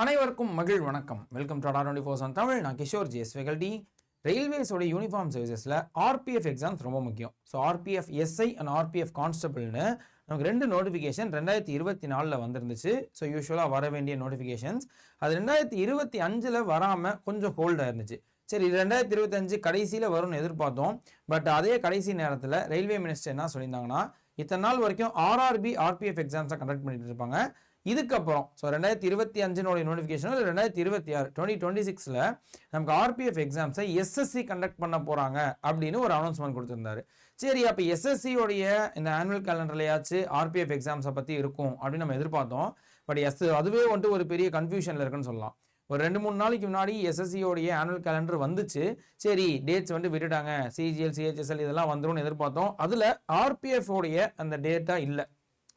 அனைவருக்கும் மகிழ் வணக்கம். வெல்கம் டு அடா 24 தமிழ். நான் கிஷோர் ஜிஎஸ் ஃபேகல்டி. ரயில்வேஸோட யூனிஃபார்ம் சர்வீசஸில் ஆர்பிஎஃப் எக்ஸாம்ஸ் ரொம்ப முக்கியம். So RPF SI and RPF கான்ஸ்டபிள்னு நமக்கு 2 நோட்டிஃபிகேஷன் 2024 வந்திருந்துச்சு. ஸோ யூஸ்வலாக வர வேண்டிய நோட்டிஃபிகேஷன்ஸ் அது 2025 வராமல் கொஞ்சம் ஹோல்டாக இருந்துச்சு. சரி, 2025 கடைசியில் வரும்னு எதிர்பார்த்தோம். பட் அதே கடைசி நேரத்தில் ரயில்வே மினிஸ்டர் என்ன சொல்லியிருந்தாங்கன்னா, இத்தனை நாள் வரைக்கும் ஆர்ஆர்பி ஆர்பிஎஃப் எக்ஸாம்ஸை கண்டக்ட் பண்ணிட்டு இருப்பாங்க. இதுக்கப்புறம் ஸோ 2025 நோட்டிஃபிகேஷன் 2026 2026 நமக்கு ஆர்பிஎஃப் எக்ஸாம்ஸை எஸ்எஸ்சி கண்டக்ட் பண்ண போகிறாங்க அப்படின்னு ஒரு அனௌன்ஸ்மெண்ட் கொடுத்துருந்தாரு. சரி, அப்போ எஸ்எஸ்சியோடைய இந்த ஆனுவல் கேலண்டர்லையாச்சும் ஆர்பிஎஃப் எக்ஸாம்ஸை பற்றி இருக்கும் அப்படின்னு நம்ம எதிர்பார்த்தோம். பட் அதுவே வந்துட்டு ஒரு பெரிய கன்ஃபியூஷனில் இருக்குன்னு சொல்லலாம். ஒரு 2-3 நாளைக்கு முன்னாடி எஸ்எஸ்சியோடைய ஆனுவல் கேலண்டர் வந்துச்சு. சரி, டேட்ஸ் விட்டுட்டாங்க, சிஜிஎல் சிஹெச்எஸ்எல் இதெல்லாம் வந்துரும்னு எதிர்பார்த்தோம். அதில் ஆர்பிஎஃப் உடைய அந்த டேட்டா இல்லை.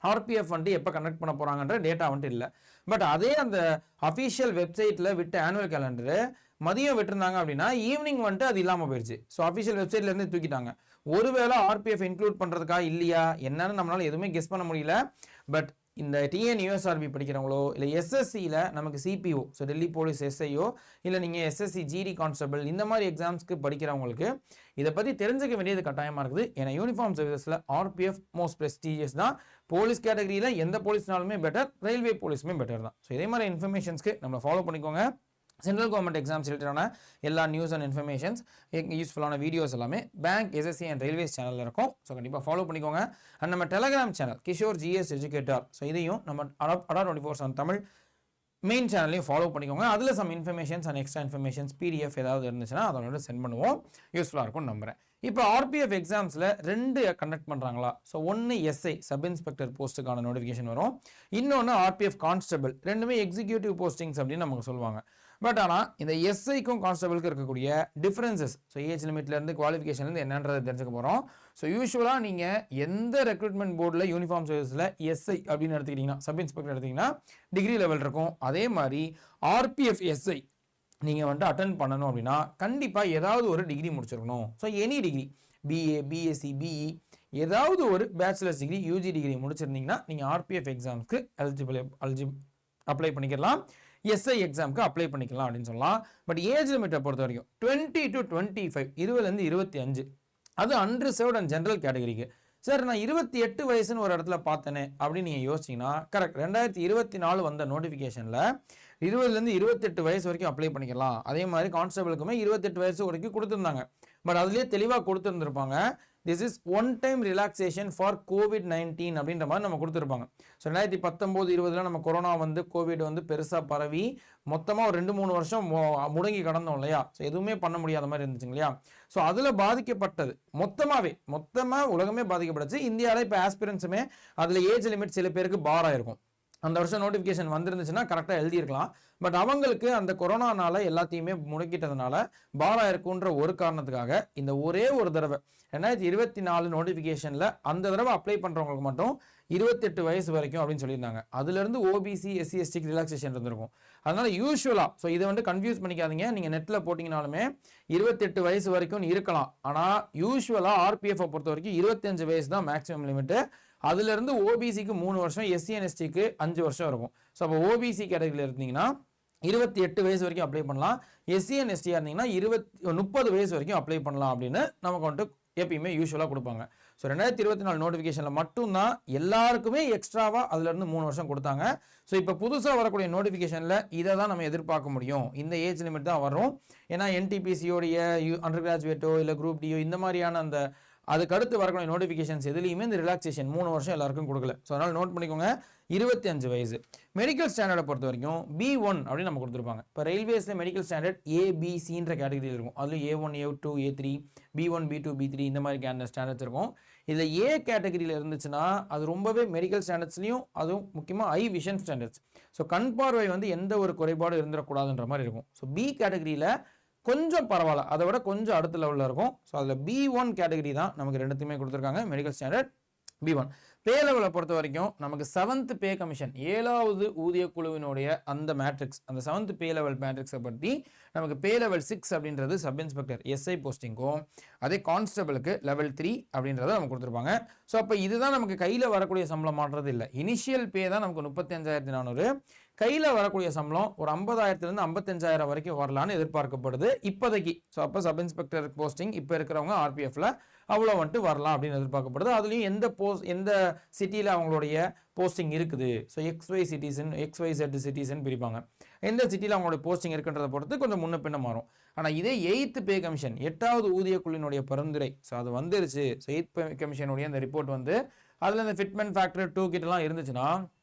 ஆர்பிஎஃப் எப்போ கண்டக்ட் பண்ண போகிறாங்கன்ற டேட்டா இல்லை. பட் அதே அந்த அஃபீஷியல் வெப்சைட்டில் விட்ட ஆனுவல் கேலண்டரு மதியம் விட்டுருந்தாங்க அப்படின்னா ஈவினிங் அது இல்லாமல் போயிடுச்சு. ஸோ அஃபீஷியல் வெப்சைட்லேருந்து தூக்கிட்டாங்க. ஒருவேளை ஆர்பிஎஃப் இன்க்ளூட் பண்ணுறதுக்கா இல்லையா என்னன்னு நம்மளால எதுவுமே கெஸ் பண்ண முடியல. பட் இந்த டிஎன் யூஎஸ்ஆர்பி படிக்கிறவங்களோ இல்லை எஸ்எஸ்சியில் நமக்கு சிபிஓ, ஸோ டெல்லி போலீஸ் எஸ்ஐயோ, இல்லை நீங்கள் எஸ்எஸ்சி ஜிடி கான்ஸ்டபிள் இந்த மாதிரி எக்ஸாம்ஸ்க்கு படிக்கிறவங்களுக்கு இதை பற்றி தெரிஞ்சுக்க வேண்டியது கட்டாயமாக இருக்குது. ஏன்னா யூனிஃபார்ம் சர்வீசஸில் ஆர்பிஎஃப் மோஸ்ட் ப்ரெஸ்டீஜியஸ் தான். போலீஸ் கேட்டகரியில் எந்த போலீஸ்னாலுமே பெட்டர், ரயில்வே போலீஸுமே பெட்டர் தான். ஸோ இதே மாதிரி இன்ஃபர்மேஷன்ஸ்க்கு நம்மளை ஃபாலோ பண்ணிக்கோங்க. சென்ட்ரல் கவர்மெண்ட் எக்ஸாம்ஸ் ரிலேட்டடான எல்லா நியூஸ் அண்ட் இன்ஃபர்மேஷன்ஸ், யூஸ்ஃபுல்லான வீடியோஸ் எல்லாமே பேங்க், எஸ்எஸ்சி அண்ட் ரயில்வேஸ் சேனலில் இருக்கும். ஸோ கண்டிப்பாக ஃபாலோ பண்ணிக்கோங்க. அண்ட் நம்ம Telegram channel Kishore GS educator, so இதையும் நம்ம அடா 24 தமிழ் மெயின் சேனலையும் ஃபாலோ பண்ணிக்கோங்க. அதில் some informations and extra informations PDF ஏதாவது இருந்துச்சுன்னா அதோட சென்ட் பண்ணுவோம். யூஸ்ஃபுல்லாக இருக்கும்னு நம்புறேன். இப்போ ஆர்பிஎஃப் எக்ஸாம்ஸில் 2 கண்டக்ட் பண்ணுறாங்களா? ஸோ ஒன்று எஸ்ஐ சப் இன்ஸ்பெக்டர் போஸ்ட்டுக்கான நோட்டிஃபிகேஷன் வரும். இன்னொன்று ஆர்பிஎஃப் கான்ஸ்டபிள். ரெண்டுமே எக்ஸிக்யூட்டிவ் போஸ்டிங்ஸ் அப்படின்னு நமக்கு சொல்லுவாங்க. பட் ஆனால் இந்த எஸ்ஐக்கும் கான்ஸ்டபிளுக்கும் இருக்கக்கூடிய டிஃபரன்சஸ், ஸோ ஏஜ் லிமிட்லேருந்து குவாலிஃபிகேஷன்லேருந்து என்னன்றதை தெரிஞ்சுக்க போகிறோம். ஸோ யூஸ்வலாக நீங்கள் எந்த ரெக்ரூட்மெண்ட் போர்டில் யூனிஃபார்ம் சர்வீஸில் எஸ்ஐ அப்படின்னு எடுத்துக்கிட்டிங்கன்னா, சப் இன்ஸ்பெக்டர் எடுத்திங்கன்னா டிகிரி லெவல் இருக்கும். அதே மாதிரி ஆர்பிஎஃப் எஸ்ஐ நீங்கள் அட்டன் பண்ணணும் அப்படின்னா கண்டிப்பாக ஏதாவது ஒரு டிகிரி முடிச்சிருக்கணும். So any degree, BA, BSc, BE, ஏதாவது ஒரு பேச்சுலர்ஸ் டிகிரி, யூஜி டிகிரி முடிச்சிருந்தீங்கன்னா நீங்கள் ஆர்பிஎஃப் எக்ஸாம்ஸ்க்கு அப்ளை பண்ணிக்கலாம், எஸ்ஐ எக்ஸாமுக்கு அப்ளை பண்ணிக்கலாம் அப்படின்னு சொல்லலாம். பட் ஏஜ் லிமிட்டை பொறுத்த வரைக்கும் 20 to 25, 20லேருந்து 25, அது அன்ரிசர்வ்ட் அண்ட் ஜென்ரல் கேட்டகரிக்கு. சார், நான் 28 வயசுன்னு ஒரு இடத்துல பார்த்தேனே அப்படின்னு நீங்கள் யோசிச்சிங்கன்னா கரெக்ட். 2024 வந்த நோட்டிஃபிகேஷனில் 20லேருந்து 28 வயசு வரைக்கும் அப்ளை பண்ணிக்கலாம். அதே மாதிரி கான்ஸ்டபிளுக்குமே 28 வயசு வரைக்கும் கொடுத்துருந்தாங்க. பட் அதுலேயே தெளிவாக கொடுத்துருந்துருப்பாங்க, this is one time relaxation for COVID-19 அப்படின்ற மாதிரி நம்ம கொடுத்துருப்பாங்க. ஸோ 2019-20 நம்ம கொரோனா கோவிட் பெருசாக பரவி மொத்தமாக ஒரு 2-3 வருஷம் முடங்கி கடந்தோம் இல்லையா? ஸோ எதுவுமே பண்ண முடியாத மாதிரி இருந்துச்சுங்க இல்லையா? ஸோ அதில் பாதிக்கப்பட்டது மொத்தமாக உலகமே பாதிக்கப்பட்டுச்சு. இந்தியாவில் இப்போ ஆஸ்பிரன்ஸுமே அதில் ஏஜ் லிமிட் சில பேருக்கு பார் ஆயிருக்கும். அந்த வருஷம் நோட்டிஃபிகேஷன் வந்துருந்துச்சுன்னா கரெக்டாக எழுதியிருக்கலாம். பட் அவங்களுக்கு அந்த கொரோனானால எல்லாத்தையுமே முடக்கிட்டதுனால பாரா இருக்குன்ற ஒரு காரணத்துக்காக இந்த ஒரே ஒரு தடவை 2024 நோட்டிஃபிகேஷனில் அந்த தடவை அப்ளை பண்ணுறவங்களுக்கு மட்டும் 28 வயசு வரைக்கும் அப்படின்னு சொல்லியிருந்தாங்க. அதுலேருந்து ஓபிசி, எஸ்சி, எஸ்டிக்கு ரிலாக்ஸேஷன் இருந்திருக்கும். அதனால யூஸ்வலாக ஸோ இதை கன்ஃபியூஸ் பண்ணிக்காதீங்க. நீங்கள் நெட்டில் போட்டிங்கனாலுமே 28 வயசு வரைக்கும் இருக்கலாம். ஆனால் யூஸ்வலாக ஆர்பிஎஃப் பொறுத்த வரைக்கும் 25 வயசு தான் மேக்ஸிமம் லிமிட்டு. அதுலேருந்து ஓபிசிக்கு 3 வருஷம், எஸ்சி அண்ட் எஸ்டிக்கு 5 வருஷம் இருக்கும். ஸோ அப்போ ஓபிசி கேட்டகரியில் இருந்தீங்கன்னா 28 வயசு வரைக்கும் அப்ளை பண்ணலாம். எஸ்சி அண்ட் எஸ்டியாக இருந்தீங்கன்னா 30 வயசு வரைக்கும் அப்ளை பண்ணலாம் அப்படின்னு நமக்கு எப்பயுமே யூஸ்வலாக கொடுப்பாங்க. ஸோ 2024 நோட்டிஃபிகேஷனில் மட்டும்தான் எல்லாருக்குமே எக்ஸ்ட்ராவாக அதுலேருந்து 3 வருஷம் கொடுத்தாங்க. ஸோ இப்போ புதுசாக வரக்கூடிய நோட்டிஃபிகேஷனில் இதை தான் நம்ம எதிர்பார்க்க முடியும். இந்த ஏஜ் லிமிட் தான் வரும். ஏன்னா என்டிபிசியோடைய அண்டர் கிராஜுவேட்டோ இல்லை குரூப் டியோ இந்த மாதிரியான அந்த அதுக்கு அடுத்து வரக்கூடிய நோட்டிஃபிகேஷன்ஸ் எதுலையுமே இந்த ரிலாக்ஸேஷன் 3 வருஷம் எல்லாருக்கும் கொடுக்கல. ஸோ அதனால் நோட் பண்ணிக்கோங்க. 25 வயசு. மெடிக்கல் ஸ்டாண்டர்டை பொறுத்த வரைக்கும் B1 அப்படின்னு நம்ம கொடுத்துருப்பாங்க. இப்போ ரயில்வேஸில் மெடிக்கல் ஸ்டாண்டர்ட் ABCன்ற கேட்டகரியில் இருக்கும். அதில் A1, A2, A3, B1, B2, B3 இந்த மாதிரி ஸ்டாண்டர்ட்ஸ் இருக்கும். இதில் A கேட்டகரியில் இருந்துச்சுன்னா அது ரொம்பவே மெடிக்கல் ஸ்டாண்டர்ட்ஸ்லையும் அதுவும் முக்கியமாக ஐ விஷன் ஸ்டாண்டர்ட்ஸ். ஸோ கண் பார்வை எந்த ஒரு குறைபாடும் இருந்துடக்கூடாதுன்ற மாதிரி இருக்கும். ஸோ B கேட்டகரியில் கொஞ்சம் பரவாயில்ல, அதை விட கொஞ்சம் அடுத்த லெவலில் இருக்கும். ஸோ அதில் B1 கேட்டகரி தான் நமக்கு ரெண்டுத்தையுமே கொடுத்துருக்காங்க. Medical standard B1. பே லெவலை பொறுத்த வரைக்கும் நமக்கு 7th பே கமிஷன் 7வது ஊதிய குழுவினுடைய அந்த மேட்ரிக்ஸ், அந்த 7th பே லெவல் மேட்ரிக்ஸை பற்றி நமக்கு பே லெவல் 6 அப்படின்றது சப் இன்ஸ்பெக்டர் எஸ்ஐ போஸ்டிங்கும், அதே கான்ஸ்டபிளுக்கு லெவல் 3 அப்படின்றத நமக்கு கொடுத்துருப்பாங்க. ஸோ அப்போ இதுதான் நமக்கு கையில் வரக்கூடிய சம்பளம் மாற்றது இல்லை. இனிஷியல் பே தான் நமக்கு 35,400, கையில் வரக்கூடிய சம்பளம் ஒரு 50,000 55,000 வரைக்கும் வரலான்னு எதிர்பார்க்கப்படுது இப்போதைக்கு. ஸோ அப்போ சப் இன்ஸ்பெக்டர் போஸ்டிங் இப்போ இருக்கிறவங்க ஆர்பிஎஃப்ல அவ்வளோ வந்துட்டு வரலாம் அப்படின்னு எதிர்பார்க்கப்படுது. அதுலேயும் எந்த சிட்டியில் அவங்களுடைய போஸ்டிங் இருக்குது. So XY citizen XYZ citizen பிரிப்பாங்க. எந்த சிட்டியில் அவங்களுடைய போஸ்டிங் இருக்குன்றதை பொறுத்து கொஞ்சம் முன்ன பின்ன மாறும். ஆனால் இதே 8th பே கமிஷன் 8வது ஊதிய குழுவினுடைய பரிந்துரை, ஸோ அது வந்துருச்சு. ஸோ 8th பே கமிஷனுடைய அந்த ரிப்போர்ட் வந்து அதில் இந்த ஃபிட்மென்ட் ஃபேக்டர் 2 கிட்டலாம் இருந்துச்சுன்னா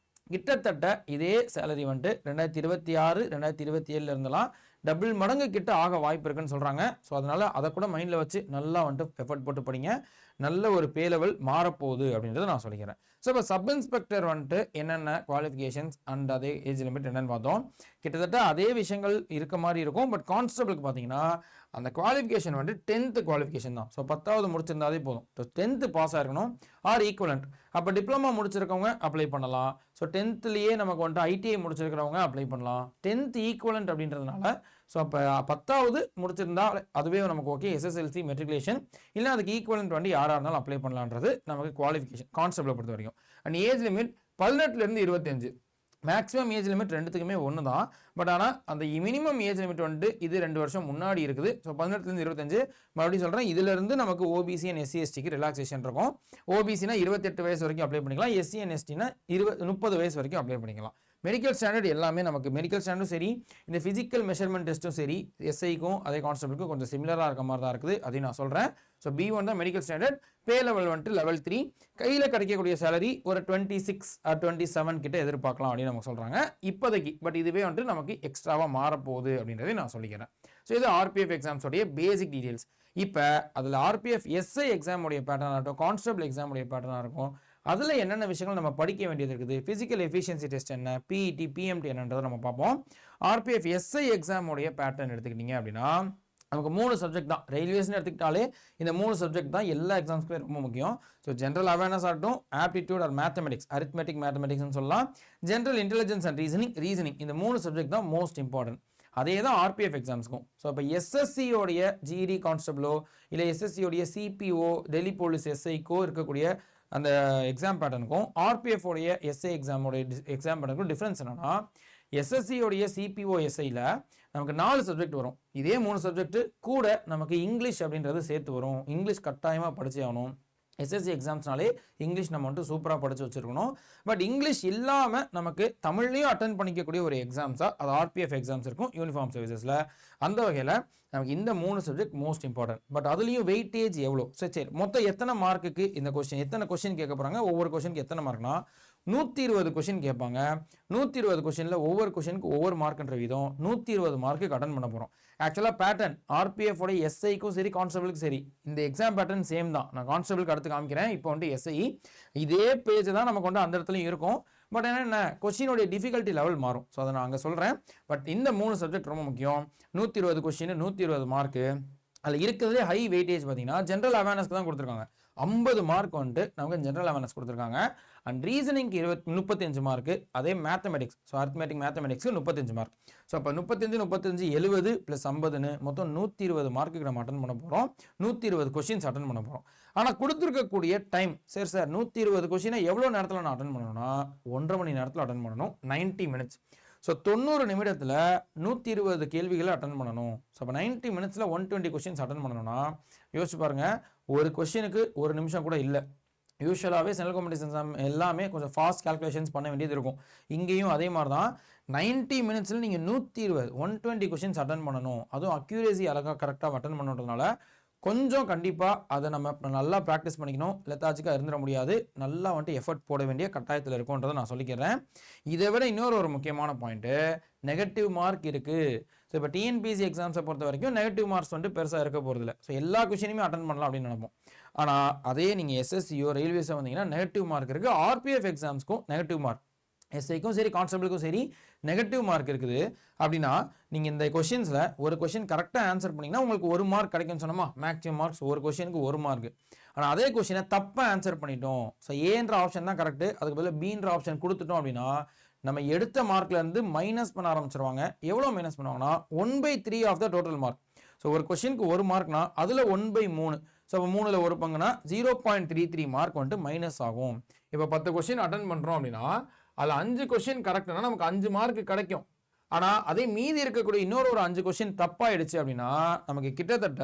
கிட்டத்தட்ட இதே சேலரி வந்துட்டு 2026 2027 இருந்தெல்லாம் டபுள் மடங்கு கிட்ட ஆக வாய்ப்பு இருக்குன்னு சொல்கிறாங்க. ஸோ அதனால் அதை கூட மைண்டில் வச்சு நல்லா வந்துட்டு எஃபர்ட் போட்டு படிங்க. நல்ல ஒரு பே லெவல் மாறப்போகுது அப்படின்றத நான் சொல்லிக்கிறேன். ஸோ இப்போ சப் இன்ஸ்பெக்டர் வந்துட்டு என்னென்ன குவாலிஃபிகேஷன்ஸ் அண்ட் அதே ஏஜ் லிமிட் என்னென்னு பார்த்தோம். கிட்டத்தட்ட அதே விஷயங்கள் இருக்க மாதிரி இருக்கும். பட் கான்ஸ்டபிளுக்கு பார்த்தீங்கன்னா அந்த குவாலிஃபிகேஷன் வந்துட்டு 10th குவாலிஃபிகேஷன் தான். ஸோ 10வது முடிச்சிருந்தாலே போதும். ஸோ 10th பாஸ் ஆகிருக்கணும் ஆர் ஈக்குவலண்ட். அப்போ டிப்ளமா முடிச்சிருக்கவங்க அப்ளை பண்ணலாம். ஸோ 10thலேயே நமக்கு வந்துட்டு ஐடிஐ முடிச்சிருக்கிறவங்க அப்ளை பண்ணலாம். 10th ஈக்குவலண்ட் அப்படின்றதுனால ஸோ அப்போ 10வது முடிச்சிருந்தா அதுவே நமக்கு ஓகே. SSLC மெட்ரிகுலேஷன் இல்லை அதுக்கு ஈக்குவலண்ட் வந்து யாராக இருந்தாலும் அப்ளை பண்ணலான்றது நமக்கு குவாலிஃபிகேஷன் கான்ஸ்டபிளை பொறுத்த வரைக்கும். அண்ட் ஏஜ் லிமிட் 18லேருந்து 25. மேக்ஸிமம் ஏஜ் லிமிட் ரெண்டுத்துக்குமே ஒன்று தான். பட் ஆனால் அந்த மினிமம் ஏஜ் லிமிட் வந்துட்டு இது 2 வருஷம் முன்னாடி இருக்குது. ஸோ 18லேருந்து 25. மறுபடியும் சொல்கிறேன், இதிலிருந்து நமக்கு ஓபிசி அண்ட் SC/STக்கு ரிலாக்ஸேஷன் இருக்கும். ஓபிசினா 28 வயசு வரைக்கும் அப்ளை பண்ணிக்கலாம். SC and STனா 30 வயசு வரைக்கும் அப்ளை பண்ணிக்கலாம். மெடிக்கல் ஸ்டாண்டர்ட் எல்லாமே நமக்கு மெடிக்கல் ஸ்டாண்டர்டும் சரி, இந்த ஃபிசிக்கல் மெஷர்மெண்ட் டெஸ்ட்டும் சரி, எஸ்ஐக்கும் அதே கான்ஸ்டபிளுக்கும் கொஞ்சம் சிமிலராக இருக்க மாதிரி தான் இருக்குது. அதையும் நான் சொல்கிறேன். ஸோ B1 தான் மெடிக்கல் ஸ்டாண்டர்ட். பே லெவல் வந்துட்டு level 3. கையில் கிடைக்கக்கூடிய சேலரி ஒரு 26 or 27 கிட்ட எதிர்பார்க்கலாம் அப்படின்னு நமக்கு சொல்கிறாங்க இப்போதைக்கு. பட் இதுவே வந்துட்டு நமக்கு எக்ஸ்ட்ராவாக மாறப்போகுது அப்படின்றதை நான் சொல்லிக்கிறேன். ஸோ இது RPF எக்ஸாம்ஸோடைய பேசிக் டீட்டெயில்ஸ். இப்போ அதில் RPF SI எக்ஸாமுடைய பேட்டர்னாக இருக்கட்டும், கான்ஸ்டபிள் எக்ஸாமுடைய பேட்டர்னாக இருக்கும், அதில் என்னென்ன விஷயங்கள் நம்ம படிக்க வேண்டியது இருக்குது, ஃபிசிக்கல் எஃபிஷியன்சி டெஸ்ட் என்ன, PET PMT என்னன்றதை நம்ம பார்ப்போம். RPF SI எக்ஸாமுடைய பேட்டர்ன் எடுத்துக்கிட்டீங்க அப்படின்னா நமக்கு 3 சப்ஜெக்ட் தான். ரயில்வேஸ்னு எடுத்துக்கிட்டாலே இந்த 3 சப்ஜெக்ட் தான் எல்லா எக்ஸாம்ஸ்க்குமே ரொம்ப முக்கியம். ஸோ ஜென்ரல் அவேர்னஸ் ஆகட்டும், ஆப்டிடியூட் ஆர் மேத்தமெட்டிக்ஸ், அரித்மெட்டிக் மேத்தமெட்டிக்ஸ்னு சொல்லலாம், ஜென்ரல் இன்டெலிஜென்ஸ் அண்ட் ரீசனிங் இந்த 3 சப்ஜெக்ட் தான் மோஸ்ட் இம்பார்ட்டன்ட். அதே தான் RPF எக்ஸாம்ஸ்க்கும். ஸோ இப்போ SSCயோடைய GD கான்ஸ்டபிளோ இல்லை SSCயோடைய CPO டெல்லி போலீஸ் SIக்கோ இருக்கக்கூடிய அந்த எக்ஸாம் பேட்டர்னுக்கும் RPF உடைய SI எக்ஸாமோடைய எக்ஸாம் பேட்டர்னுக்கும் டிஃப்ரென்ஸ் என்னன்னா, SSCயோடைய CPO SIயில் நமக்கு 4 சப்ஜெக்ட் வரும். இதே 3 சப்ஜெக்ட் கூட நமக்கு இங்கிலீஷ் அப்படின்றது சேர்த்து வரும். இங்கிலீஷ் கட்டாயமாக படிச்சே ஆகணும். SSC எக்ஸாம்ஸ்னாலே இங்கிலீஷ் நம்ம வந்துட்டு சூப்பராக படித்து வச்சுருக்கணும். பட் இங்கிலீஷ் இல்லாமல் நமக்கு தமிழ்லையும் அட்டன் பண்ணிக்கக்கூடிய ஒரு எக்ஸாம்ஸாக அது RPF எக்ஸாம்ஸ் இருக்கும் யூனிஃபார்ம் சர்வீசஸில். அந்த வகையில் நமக்கு இந்த 3 சப்ஜெக்ட் மோஸ்ட் இம்பார்ட்டன்ட். பட் அதுலேயும் வெயிட்டேஜ் எவ்வளோ, சரி மொத்தம் எத்தனை மார்க்குக்கு இந்த கொஸ்டின், எத்தனை கொஸ்டின் கேட்க போகிறாங்க, ஒவ்வொரு கொஸ்டினுக்கு எத்தனை மார்க்னா 120 கொஸ்டின் கேட்பாங்க. 120 கொஸ்டினில் ஒவ்வொரு கொஸ்டினுக்கு ஒவ்வொரு மார்க்ன்ற வீதம் 120 மார்க்குக்கு அட்டன் பண்ண போகிறோம். ஆக்சுவலாக பேட்டர்ன் RPF உடைய SIக்கும் சரி கான்ஸ்டபிளுக்கும் சரி இந்த எக்ஸாம் பேட்டர்ன் சேம் தான். நான் கான்ஸ்டபிளுக்கு அடுத்து காமிக்கிறேன். இப்போ வந்து SI இதே பேஜ் தான் நமக்கு வந்து அந்த இடத்துலையும் இருக்கும். பட் என்ன கொஸ்டினுடைய டிஃபிகல்ட்டி லெவல் மாறும். ஸோ அதை நான் அங்கே சொல்கிறேன். பட் இந்த 3 சப்ஜெக்ட் ரொம்ப முக்கியம். 120 கொஸ்டின் 120 மார்க்கு. அதில் இருக்கிறதுலே ஹை வெயிட்டேஜ் பார்த்தீங்கன்னா ஜென்ரல் அவேர்னஸ்க்கு தான் கொடுத்துருக்காங்க. 50 மார்க் வந்துட்டு நமக்கு ஜென்ரல் அவேர்னஸ் கொடுத்துருக்காங்க. அண்ட் ரீசனிங்க்கு 35 மார்க்கு. அதே மேத்தமெட்டிக்ஸ், ஸோ அரித்மெட்டிக் மேத்தமெட்டிக்ஸ்க்கு 35 மார்க். ஸோ அப்போ 35 70 + 50ன்னு மொத்தம் 120 மார்க்குக்கு நம்ம அட்டன் பண்ண போகிறோம். 120 கொஸ்டின்ஸ் அட்டன் பண்ண போகிறோம். ஆனால் கொடுத்துருக்கக்கூடிய டைம், சரி சார் 120 கொஸ்டினை எவ்வளோ நேரத்தில் நான் அட்டன் பண்ணணும்னா 1.5 மணி நேரத்தில் அட்டன் பண்ணணும். 90 மினிட்ஸ். ஸோ 90 நிமிடத்தில் 120 கேள்விகளை அட்டன் பண்ணணும். ஸோ அப்போ 90 மினிட்ஸில் 120 கொஸ்டின்ஸ் அட்டன் பண்ணணும்னா யோசிச்சு பாருங்கள், ஒரு கொஸ்டினுக்கு 1 நிமிஷம் கூட இல்லை. யூஸ்வலாகவே சென்ட்ரல் காம்படிஷன் எக்ஸாம் எல்லாமே கொஞ்சம் ஃபாஸ்ட் கால்குலேஷன்ஸ் பண்ண வேண்டியது இருக்கும். இங்கேயும் அதே மாதிரி தான் 90 மினிட்ஸில் நீங்கள் 120 கொஸ்டின்ஸ் அட்டன் பண்ணணும். அதுவும் அக்யூரேசி அழகாக கரெக்டாக அட்டன் பண்ணுறதுனால கொஞ்சம் கண்டிப்பாக அதை நம்ம நல்லா ப்ராக்டிஸ் பண்ணிக்கணும். லெத்தாஜிக்காக இருந்துட முடியாது. நல்லா வந்துட்டு எஃபர்ட் போட வேண்டிய கட்டாயத்தில் இருக்குன்றதை நான் சொல்லிக்கிறேன். இதை விட இன்னொரு முக்கியமான பாயிண்ட்டு, நெகட்டிவ் மார்க் இருக்குது. ஸோ இப்போ TNPSC எக்ஸாம்ஸை பொறுத்த வரைக்கும் நெகட்டிவ் மார்க்ஸ் வந்துட்டு பெருசாக இருக்க போகிறதில்ல. ஸோ எல்லா கொஸ்டினுமே அட்டன் பண்ணலாம் அப்படின்னு நினைப்போம். ஆனால் அதே நீங்கள் SSCயோ ரயில்வேஸோ வந்தீங்கன்னா நெகட்டிவ் மார்க் இருக்குது. RPF எக்ஸாம்ஸ்க்கும் நெகட்டிவ் மார்க், SIக்கும் சரி கான்ஸ்டபிளுக்கும் சரி நெகட்டிவ் மார்க் இருக்குது. அப்படின்னா நீங்கள் இந்த கொஷின்ஸில் ஒரு கொஷின் கரெக்டாக ஆன்சர் பண்ணிங்கன்னா உங்களுக்கு 1 மார்க் கிடைக்கும்னு சொன்னோமா. மேக்ஸிமம் மார்க்ஸ் ஒரு கொஷினுக்கு 1 மார்க். ஆனால் அதே கொஷினை தப்பாக ஆன்சர் பண்ணிட்டோம், ஸோ ஏன்ற ஆப்ஷன் தான் கரெக்டு, அதுக்கு பதில் Bன்ற ஆப்ஷன் கொடுத்துட்டோம் அப்படின்னா நம்ம எடுத்த மார்க்லேருந்து மைனஸ் பண்ண ஆரம்பிச்சிருவாங்க. எவ்வளோ மைனஸ் பண்ணுவாங்கன்னா 1/3 of the total mark. So ஒரு கொஷினுக்கு 1 மார்க்னா அதில் 1/3. ஸோ அப்போ 3ல் 1 பங்குனா 0.33 மார்க் வந்துட்டு மைனஸ் ஆகும். இப்போ 10 கொஸ்டின் அட்டன் பண்ணுறோம் அப்படின்னா அதில் 5 கொஸ்டின் கரெக்ட்னா நமக்கு 5 மார்க் கிடைக்கும். ஆனால் அதே மீதி இருக்கக்கூடிய இன்னொரு 5 கொஸ்டின் தப்பாயிடுச்சு அப்படின்னா நமக்கு கிட்டத்தட்ட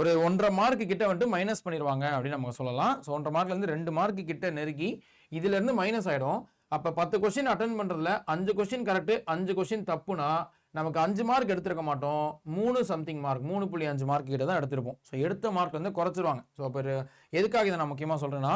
ஒரு 1.5 மார்க் கிட்ட வந்துட்டு மைனஸ் பண்ணிடுவாங்க அப்படின்னு நம்ம சொல்லலாம். ஸோ 1.5 மார்க்லேருந்து 2 மார்க் கிட்ட நெருக்கி இதுலேருந்து மைனஸ் ஆகிடும். அப்போ 10 கொஸ்டின் அட்டன் பண்ணுறதுல 5 கொஸ்டின் கரெக்டு, 5 கொஸ்டின் தப்புனா நமக்கு 5 மார்க் எடுத்துருக்க மாட்டோம், 3 சம்திங் மார்க் 3.5 மார்க் கிட்ட தான் எடுத்திருப்போம். ஸோ எடுத்த மார்க் வந்து குறைச்சிருவாங்க. ஸோ அப்போ எதுக்காக இதை நான் முக்கியமாக சொல்கிறேன்னா,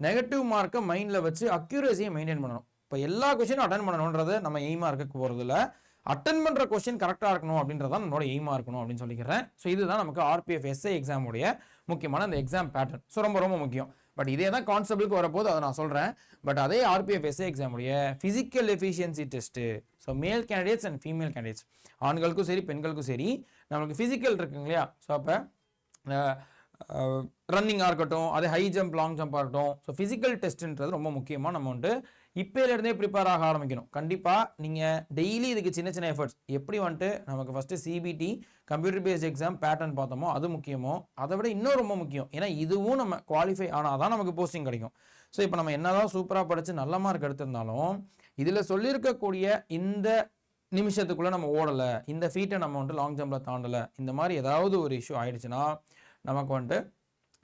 நெகட்டிவ் மார்க்கை மைண்டில் வச்சு அக்யூரேசியை மெயின்டைன் பண்ணணும். இப்போ எல்லா கொஸ்டினும் அட்டன் பண்ணணுன்றது நம்ம எய்மாக இருக்க போகிறதில்ல, அட்டன் பண்ணுற கொஸ்டின் கரெக்டாக இருக்கணும் அப்படின்றதான் நம்மளோட எய்மாக இருக்கணும் அப்படின்னு சொல்லிக்கிறேன். ஸோ இதுதான் நமக்கு ஆர்பிஎஃப் எஸ்ஐ எக்ஸாமுடைய முக்கியமான அந்த எக்ஸாம் பேட்டர்ன். ஸோ ரொம்ப ரொம்ப முக்கியம். பட் இதே தான் கான்ஸ்டபிளுக்கு வரப்போது, அதை நான் சொல்கிறேன். பட் அதே ஆர்பிஎஃப் எஸ்ஐ எக்ஸாமுடைய physical efficiency test, so male candidates and female candidates, ஆண்களுக்கும் சரி பெண்களுக்கும் சரி, நம்மளுக்கு ஃபிசிக்கல் இருக்குங்க இல்லையா? ஸோ அப்போ ரன்னிங்காக இருக்கட்டும், அது ஹை ஜம்ப் லாங் ஜம்பாக இருக்கட்டும், ஸோ ஃபிசிக்கல் டெஸ்ட்டுன்றது ரொம்ப முக்கியமாக நம்ம வந்துட்டு இப்போலேருந்தே ப்ரிப்பேர் ஆக ஆரம்பிக்கணும். கண்டிப்பாக நீங்கள் டெய்லி இதுக்கு சின்ன சின்ன எஃபர்ட்ஸ் எப்படி வந்துட்டு நமக்கு first CBT computer based exam pattern பார்த்தோமோ அது முக்கியமோ, அதை விட இன்னும் ரொம்ப முக்கியம். ஏன்னா இதுவும் நம்ம குவாலிஃபை ஆனால் தான் நமக்கு போஸ்டிங் கிடைக்கும். ஸோ இப்போ நம்ம என்னதான் சூப்பராக படித்து நல்ல மார்க் எடுத்திருந்தாலும் இதில் சொல்லியிருக்கக்கூடிய இந்த நிமிஷத்துக்குள்ளே நம்ம ஓடலை, இந்த ஃபீட்டை நம்ம வந்துட்டு லாங் ஜம்பில் தாண்டலை, இந்த மாதிரி ஏதாவது ஒரு இஷ்யூ ஆயிடுச்சுன்னா நமக்கு வந்துட்டு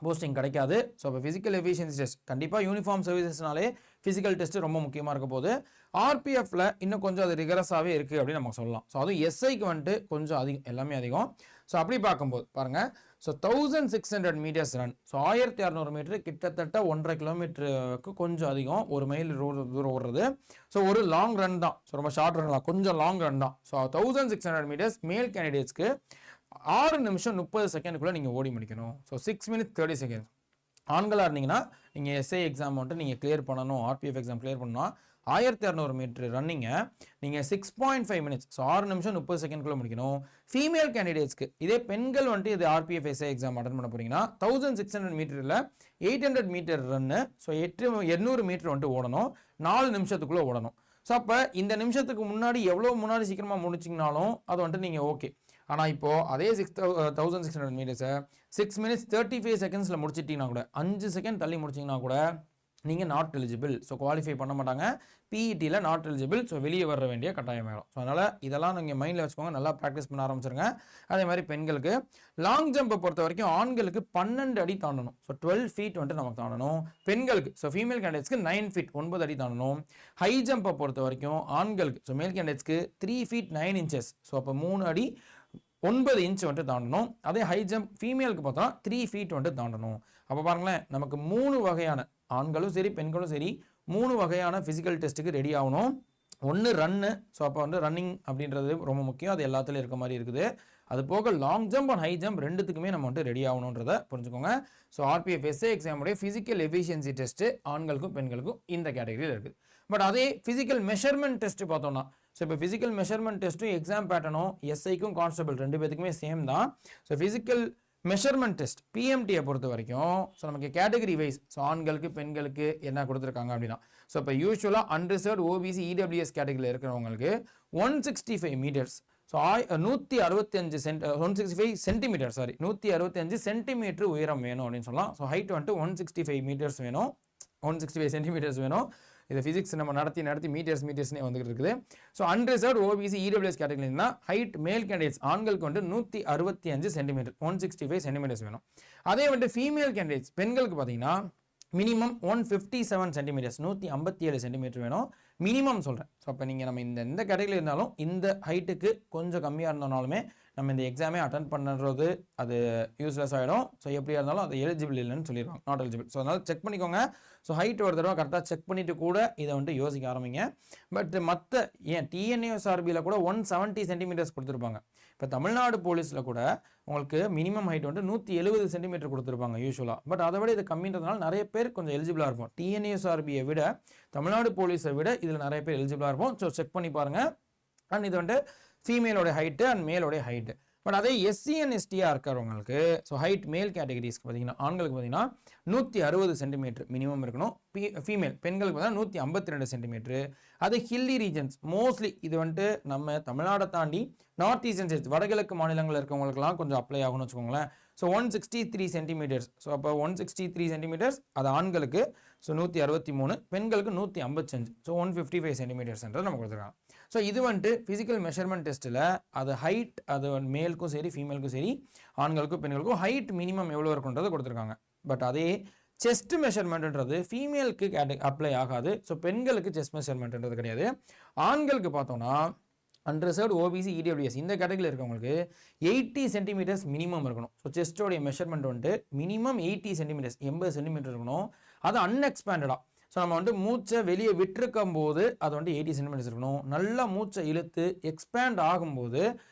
போஸ்டிங் கிடைக்காது. ஸோ அப்போ ஃபிசிக்கல் எஃபிஷியன்சி டெஸ்ட் கண்டிப்பாக யூனிஃபார்ம் சர்வீசஸ்னாலே ஃபிசிக்கல் டெஸ்ட்டு ரொம்ப முக்கியமாக இருக்க போது. ஆர்பிஎஃப்ல இன்னும் கொஞ்சம் அது ரிகரஸாகவே இருக்குது அப்படின்னு நம்ம சொல்லலாம். ஸோ அதுவும் எஸ்ஐக்கு வந்துட்டு கொஞ்சம் அதிகம், எல்லாமே அதிகம். ஸோ அப்படி பார்க்கும்போது பாருங்கள், so 1600 meters run, so 1600 meter கிட்டத்தட்ட 1.5 கிலோமீட்டருக்கு கொஞ்சம் அதிகம், 1 மைல் தூரம் ஓடுறது. ஸோ ஒரு லாங் ரன் தான், ஸோ ரொம்ப ஷார்ட் ரன் தான், கொஞ்சம் லாங் ரன் தான். ஸோ 1600 மீட்டர்ஸ் மேல் கேண்டிடேட்ஸ்க்கு 6 நிமிஷம் 30 செகண்டுக்குள்ளே நீங்கள் ஓடி முடிக்கணும். So 6 minutes 30 seconds. ஆண்களாக இருந்தீங்கன்னா நீங்கள் எஸ்ஐ எக்ஸாம் வந்துட்டு நீங்கள் கிளியர் பண்ணணும், ஆர்பிஎஃப் எக்ஸாம் கிளியர் பண்ணணும்னா 1600 மீட்டர் ரன்னிங்கை நீங்கள் 6.5 minutes, ஸோ 6 நிமிஷம் 30 செகண்ட்குள்ளே முடிக்கணும். ஃபீமேல் கேண்டிடேட்ஸ்க்கு, இதே பெண்கள் வந்துட்டு இது ஆர்பிஎஃப் எஸ்ஐ எக்ஸாம் அட்டன் பண்ண போறீங்கன்னா 1600 மீட்டரில் 800 மீட்டர் ரன்னு, ஸோ 800 மீட்டர் வந்துட்டு ஓடணும், 4 நிமிஷத்துக்குள்ளே ஓடணும். ஸோ அப்போ இந்த நிமிஷத்துக்கு முன்னாடி எவ்வளோ முன்னாடி சீக்கிரமாக முடிச்சிங்கனாலும் அது வந்துட்டு நீங்கள் ஓகே. ஆனால் இப்போது அதே 1600 மீட்டர்ஸை 6 minutes 35 seconds முடிச்சிட்டிங்கன்னா கூட, 5 செகண்ட் தள்ளி முடிச்சிங்கன்னா கூட நீங்கள் நாட் எலிஜிபிள். ஸோ குவாலிஃபை பண்ண மாட்டாங்க, பிஇடியில் நாட் எலிஜிபிள். ஸோ வெளியே வர வேண்டிய கட்டாயம் ஆகிடும். ஸோ அதனால் இதெல்லாம் நீங்கள் மைண்டில் வச்சுக்கோங்க, நல்லா ப்ராக்டிஸ் பண்ண ஆரம்பிச்சிருங்க. அதே மாதிரி பெண்களுக்கு லாங் ஜம்பை பொறுத்த வரைக்கும் ஆண்களுக்கு 12 அடி தாண்டணும், ஸோ 12 feet வந்துட்டு நமக்கு தாண்டணும். பெண்களுக்கு, ஸோ ஃபீமேல் கேண்டிடேட்ஸ்க்கு 9 feet 9 அடி தாண்டணும். ஹை ஜம்பை பொறுத்த வரைக்கும் ஆண்களுக்கு, so male கேண்டிடேட்ஸ்க்கு 3 feet 9 inches, so அப்போ 3 அடி 9 inch வந்துட்டு தாண்டணும். அதே ஹை ஜம்ப் ஃபீமேலுக்கு பார்த்தா 3 feet வந்துட்டு தாண்டணும். அப்போ பாருங்களேன், நமக்கு 3 வகையான, ஆண்களும் சரி பெண்களும் சரி, 3 வகையான ஃபிசிக்கல் டெஸ்ட்டுக்கு ரெடி ஆகணும். ஒன்று ரன்னு, ஸோ அப்போ வந்து ரன்னிங் அப்படின்றது ரொம்ப முக்கியம், அது எல்லாத்துலேயும் இருக்க மாதிரி இருக்குது. அது போக long jump and high jump ரெண்டுத்துக்குமே நம்ம வந்துட்டு ரெடி ஆகணுன்றதை புரிஞ்சுக்கோங்க. ஸோ ஆர்பிஎஃப் எஸ்ஐ எக்ஸாமுடைய ஃபிசிக்கல் எஃபிஷியன்சி டெஸ்ட்டு ஆண்களுக்கும் பெண்களுக்கும் இந்த கேட்டகரியில் இருக்குது. பட் அதே ஃபிசிக்கல் மெஷர்மெண்ட் டெஸ்ட்டு பார்த்தோம்னா, ஸோ இப்போ ஃபிசிக்கல் மெஷர்மெண்ட் டெஸ்ட்டும் எக்ஸாம் பேட்டர்னும் எஸ்ஐக்கும் கான்ஸ்டபிள் 2 பேத்துக்குமே சேம் தான். ஸோ ஃபிசிக்கல் மெஷர்மெண்ட் டெஸ்ட் பிஎம்டியை பொறுத்த வரைக்கும், ஸோ நமக்கு கேட்டகரி வைஸ், ஸோ ஆண்களுக்கு பெண்களுக்கு என்ன கொடுத்துருக்காங்க அப்படின்னா, ஸோ இப்போ யூஸ்வலாக அன்ரிசர்வ்ட் ஓபிசி இடபிள்யூஎஸ் கேட்டகரியில் இருக்கிறவங்களுக்கு 165 meters, so 165 centimeter, sorry 165 centimeter உயரம் வேணும் அப்படின்னு சொல்லலாம். ஸோ ஹைட் வந்துட்டு 165 மீட்டர்ஸ் வேணும், 165 சென்டிமீட்டர்ஸ் வேணும். இது ஃபிசிக்ஸ் நம்ம நடத்தி மீட்டர்ஸ்னே வந்துட்டு இருக்குது. ஸோ அன்ரிசர்வ்ட் ஓபிசி இடபிள்யூஎஸ் கேட்டகரினா ஹைட் மேல் கேண்டிடேட்ஸ் ஆண்களுக்கு வந்து 165 சென்டிமீட்டர் 165 சென்டிமீட்டர்ஸ் வேணும். அதே வந்து ஃபீமேல் கேண்டிடேட்ஸ் பெண்களுக்கு பார்த்தீங்கன்னா மினிமம் 157 சென்டிமீட்டர்ஸ் 157 சென்டிமீட்டர் வேணும், மினிமம் சொல்கிறேன். ஸோ அப்போ நீங்கள் நம்ம இந்த கேட்டகரியில் இருந்தாலும் இந்த ஹைட்டுக்கு கொஞ்சம் கம்மியாக இருந்தோம்னாலுமே நம்ம இந்த எக்ஸாமே அட்டன் பண்ணுறது அது யூஸ்லெஸ் ஆகிடும். ஸோ எப்படியா இருந்தாலும் அது எலிஜிபிள் இல்லைன்னு சொல்லிடுவாங்க, நாட் எலிஜிபிள். ஸோ அதனால் செக் பண்ணிக்கோங்க. ஸோ ஹைட் ஒரு தடவை கரெக்டாக செக் பண்ணிவிட்டு கூட இதை வந்துட்டு யோசிக்க ஆரம்பிங்க. பட் மற்ற டிஎன்ஏஎஸ்ஆர்பியில் கூட 170 சென்டிமீட்டர்ஸ் கொடுத்துருப்பாங்க. இப்போ தமிழ்நாடு போலீஸில் கூட உங்களுக்கு மினிமம் ஹைட் வந்துட்டு 170 சென்டிமீட்டர் கொடுத்துருப்பாங்க யூஸ்வலாக. பட் அதை விட இது கம்மின்றதுனால நிறைய பேர் கொஞ்சம் எலிஜிபிளாக இருப்போம். டிஎன்ஏஎஸ்ஆர்பியை விட தமிழ்நாடு போலீஸை விட இதில் நிறைய பேர் எலிஜிபிளாக இருப்போம். ஸோ செக் பண்ணி பாருங்கள். அண்ட் இது வந்துட்டு ஃபீமேலோட ஹைட்டு அண்ட் மேலோடைய ஹைட்டு. பட் அதே எஸ்சி அண்ட் எஸ்டியாக இருக்கிறவங்களுக்கு, ஸோ ஹைட் மேல் கேட்டகரிஸ்க்கு பார்த்தீங்கன்னா ஆண்களுக்கு பார்த்தீங்கன்னா 160 சென்டிமீட்டர் மினிமம் இருக்கணும். ஃபீமேல் பெண்களுக்கு பார்த்தீங்கன்னா 152 சென்டிமீட்டர். அது ஹில்லி ரீஜன்ஸ் மோஸ்ட்லி இது வந்துட்டு நம்ம தமிழ்நாடை தாண்டி நார்த் ஈஸ்டர்ன் ஸ்டேட்ஸ் வடகிழக்கு மாநிலங்கள் இருக்கவங்களுக்குலாம் கொஞ்சம் அப்ளை ஆகும்னு வச்சுக்கோங்களேன். So 163 centimetres. ஸோ அப்போ 163 சென்டிமீட்டர்ஸ் அது ஆண்களுக்கு. ஸோ 163, பெண்களுக்கு 155. ஸோ 155 சென்டிமீட்டர்ஸ்ன்றது நம்ம கொடுத்துருக்காங்க. ஸோ இது வந்துட்டு ஃபிசிக்கல் மெஷர்மெண்ட் டெஸ்ட்டில் அது ஹைட் அது மேலுக்கும் சரி ஃபீமேலுக்கும் சரி ஆண்களுக்கும் பெண்களுக்கும் ஹைட் மினிமம் எவ்வளோ இருக்குன்றதை கொடுத்துருக்காங்க. பட் அதே செஸ்ட் மெஷர்மெண்ட்ன்றது ஃபீமேலுக்கு அப்ளை ஆகாது. ஸோ பெண்களுக்கு செஸ்ட் மெஷர்மெண்ட்ன்றது கிடையாது. ஆண்களுக்கு பார்த்தோம்னா அன்ரிசர்வ்டு ஓபிசி இடபிள்யூஎஸ் இந்த கேட்டகரியில் இருக்கவங்களுக்கு 80 சென்டிமீட்டர்ஸ் மினிமம் இருக்கணும். ஸோ செஸ்டோடைய மெஷர்மெண்ட் வந்துட்டு மினிமம் 80 சென்டிமீட்டர்ஸ் 80 சென்டிமீட்டர் இருக்கணும். அது அன்எக்ஸ்பேண்டடாக. ஸோ நம்ம வந்துட்டு மூச்சை வெளியே விட்டுருக்கும் போது அது வந்துட்டு 80 சென்டிமீட்டர்ஸ் இருக்கணும். நல்லா மூச்சை இழுத்து எக்ஸ்பேண்ட் ஆகும்போது